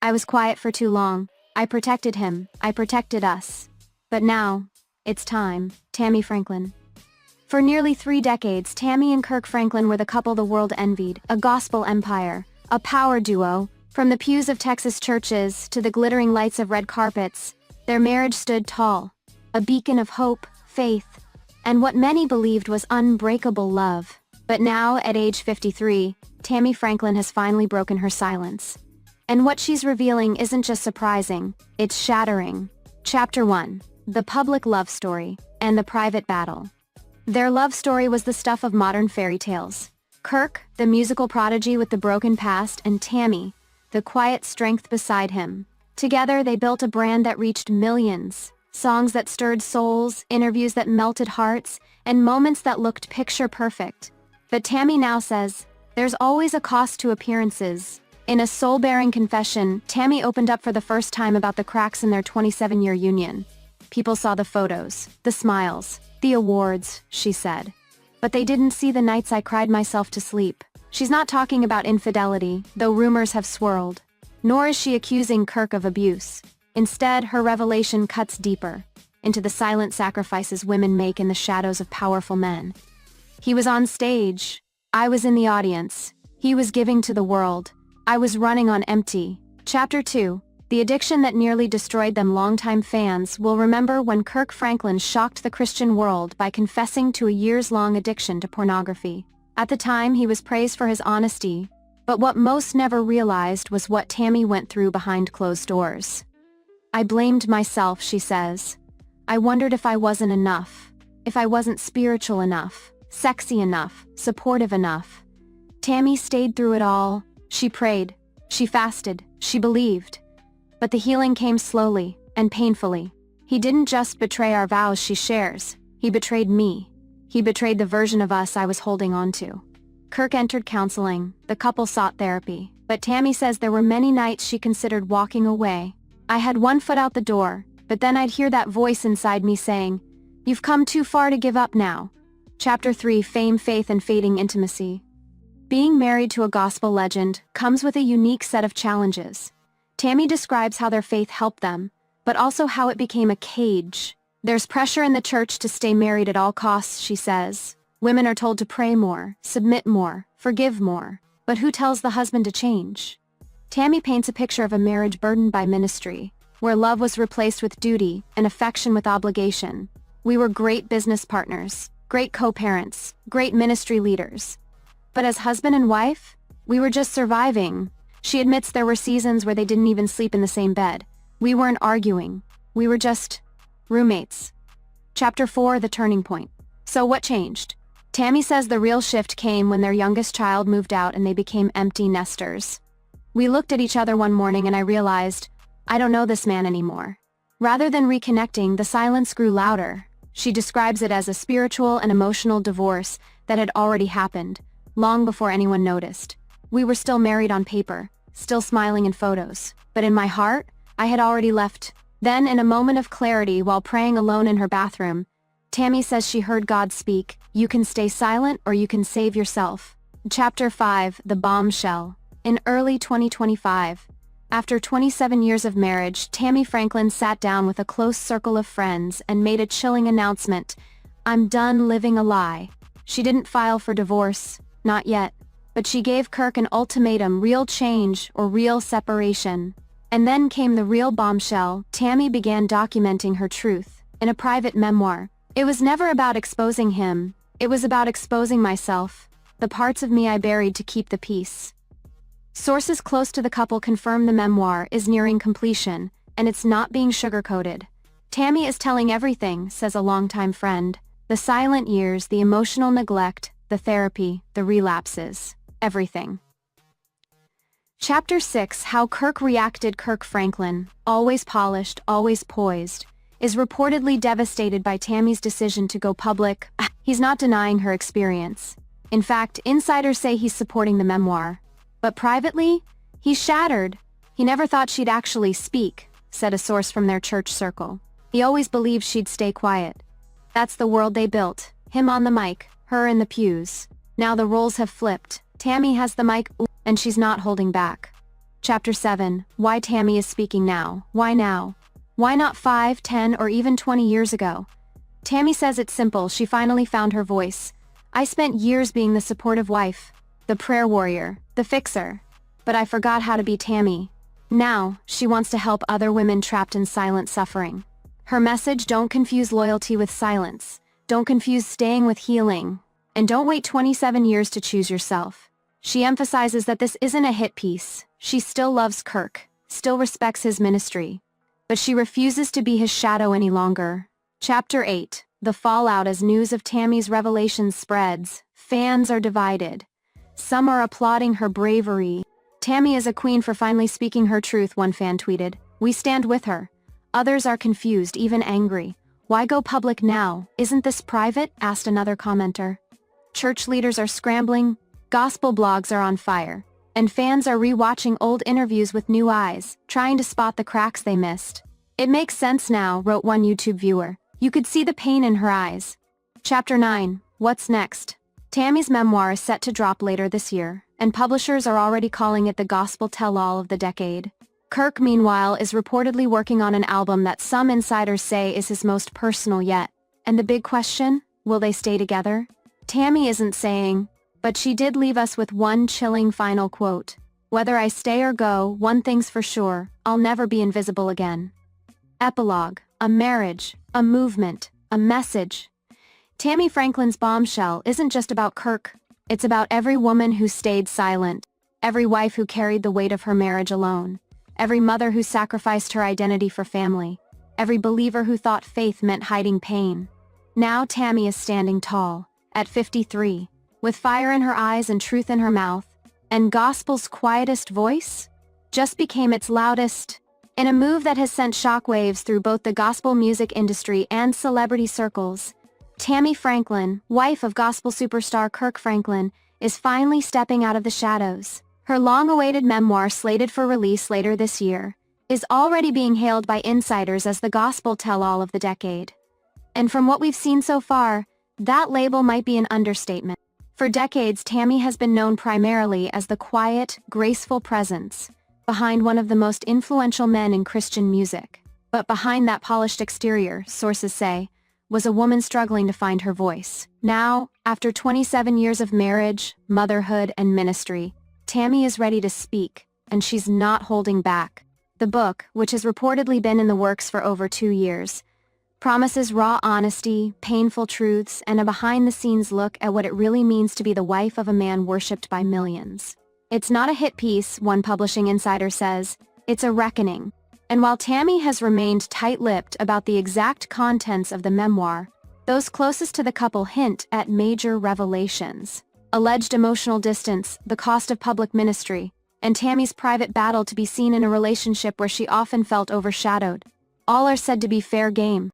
I was quiet for too long. I protected him. I protected us. But now, it's time. Tammy Franklin. For nearly 3 decades, Tammy and Kirk Franklin were the couple the world envied, a gospel empire, a power duo. From the pews of Texas churches to the glittering lights of red carpets, their marriage stood tall, a beacon of hope, faith, and what many believed was unbreakable love. But now, at age 53, Tammy Franklin has finally broken her silence. And what she's revealing isn't just surprising, it's shattering. Chapter 1. The Public Love Story and the Private Battle. Their love story was the stuff of modern fairy tales. Kirk, the musical prodigy with the broken past, and Tammy, the quiet strength beside him. Together, they built a brand that reached millions. Songs that stirred souls, interviews that melted hearts, and moments that looked picture-perfect. But Tammy now says, there's always a cost to appearances. In a soul-bearing confession, Tammy opened up for the first time about the cracks in their 27-year union. People saw the photos, the smiles, the awards, she said. But they didn't see the nights I cried myself to sleep. She's not talking about infidelity, though rumors have swirled. Nor is she accusing Kirk of abuse. Instead, her revelation cuts deeper, into the silent sacrifices women make in the shadows of powerful men. He was on stage. I was in the audience. He was giving to the world. I was running on empty. Chapter 2. The addiction that nearly destroyed them. Longtime fans will remember when Kirk Franklin shocked the Christian world by confessing to a years-long addiction to pornography. At the time, he was praised for his honesty, but what most never realized was what Tammy went through behind closed doors. I blamed myself, she says. I wondered if I wasn't enough, if I wasn't spiritual enough, sexy enough, supportive enough. Tammy stayed through it all. She prayed, she fasted, she believed. But the healing came slowly and painfully. He didn't just betray our vows, she shares. He betrayed me. He betrayed the version of us I was holding on to. Kirk entered counseling. The couple sought therapy. But Tammy says there were many nights she considered walking away. I had one foot out the door, but then I'd hear that voice inside me saying, "You've come too far to give up now." Chapter 3. Fame, Faith, and Fading Intimacy. Being married to a gospel legend comes with a unique set of challenges. Tammy describes how their faith helped them, but also how it became a cage. There's pressure in the church to stay married at all costs, she says. Women are told to pray more, submit more, forgive more. But who tells the husband to change? Tammy paints a picture of a marriage burdened by ministry, where love was replaced with duty and affection with obligation. We were great business partners, great co-parents, great ministry leaders. But as husband and wife, we were just surviving. She admits there were seasons where they didn't even sleep in the same bed. We weren't arguing. We were just roommates. Chapter 4. The Turning Point. So what changed? Tammy says the real shift came when their youngest child moved out and they became empty nesters. We looked at each other one morning and I realized, I don't know this man anymore. Rather than reconnecting, the silence grew louder. She describes it as a spiritual and emotional divorce that had already happened, long before anyone noticed. We were still married on paper, still smiling in photos, but in my heart, I had already left. Then, in a moment of clarity while praying alone in her bathroom, Tammy says she heard God speak, "You can stay silent or you can save yourself." Chapter 5. The Bombshell. In early 2025, after 27 years of marriage, Tammy Franklin sat down with a close circle of friends and made a chilling announcement. "I'm done living a lie." She didn't file for divorce, not yet, but she gave Kirk an ultimatum: real change or real separation. And then came the real bombshell. Tammy began documenting her truth in a private memoir. It was never about exposing him, it was about exposing myself, the parts of me I buried to keep the peace. Sources close to the couple confirm the memoir is nearing completion, and it's not being sugarcoated. Tammy is telling everything, says a longtime friend. The silent years, the emotional neglect, the therapy, the relapses. Everything. Chapter 6. How Kirk reacted. Kirk Franklin, always polished, always poised, is reportedly devastated by Tammy's decision to go public. He's not denying her experience. In fact, insiders say he's supporting the memoir. But privately, he's shattered. He never thought she'd actually speak, said a source from their church circle. He always believed she'd stay quiet. That's the world they built. Him on the mic, her in the pews. Now the roles have flipped. Tammy has the mic, and she's not holding back. Chapter 7. Why Tammy is speaking now. Why now? Why not 5, 10, or even 20 years ago? Tammy says it's simple, she finally found her voice. I spent years being the supportive wife, the prayer warrior, the fixer. But I forgot how to be Tammy. Now, she wants to help other women trapped in silent suffering. Her message: don't confuse loyalty with silence. Don't confuse staying with healing. And don't wait 27 years to choose yourself. She emphasizes that this isn't a hit piece. She still loves Kirk, still respects his ministry. But she refuses to be his shadow any longer. Chapter 8. The fallout as news of Tammy's revelations spreads. Fans are divided. Some are applauding her bravery. Tammy is a queen for finally speaking her truth, one fan tweeted. We stand with her. Others are confused, even angry. Why go public now? Isn't this private? Asked another commenter. Church leaders are scrambling. Gospel blogs are on fire. And fans are re-watching old interviews with new eyes, trying to spot the cracks they missed. It makes sense now, wrote one YouTube viewer. You could see the pain in her eyes. Chapter 9. What's next? Tammy's memoir is set to drop later this year, and publishers are already calling it the gospel tell-all of the decade. Kirk, meanwhile, is reportedly working on an album that some insiders say is his most personal yet. And the big question? Will they stay together? Tammy isn't saying, but she did leave us with one chilling final quote. Whether I stay or go, one thing's for sure, I'll never be invisible again. Epilogue. A marriage, a movement, a message. Tammy Franklin's Bombshell isn't just about Kirk. It's about every woman who stayed silent, every wife who carried the weight of her marriage alone, every mother who sacrificed her identity for family, every believer who thought faith meant hiding pain. Now Tammy is standing tall, at 53, with fire in her eyes and truth in her mouth, and gospel's quietest voice just became its loudest. In a move that has sent shockwaves through both the gospel music industry and celebrity circles, Tammy Franklin, wife of gospel superstar Kirk Franklin, is finally stepping out of the shadows. Her long-awaited memoir, slated for release later this year, is already being hailed by insiders as the gospel tell-all of the decade. And from what we've seen so far, that label might be an understatement. For decades, Tammy has been known primarily as the quiet, graceful presence behind one of the most influential men in Christian music. But behind that polished exterior, sources say, was a woman struggling to find her voice. Now, after 27 years of marriage, motherhood, and ministry, Tammy is ready to speak, and she's not holding back. The book, which has reportedly been in the works for over 2 years, promises raw honesty, painful truths, and a behind-the-scenes look at what it really means to be the wife of a man worshipped by millions. It's not a hit piece, one publishing insider says. It's a reckoning. And while Tammy has remained tight-lipped about the exact contents of the memoir, those closest to the couple hint at major revelations. Alleged emotional distance, the cost of public ministry, and Tammy's private battle to be seen in a relationship where she often felt overshadowed. All are said to be fair game.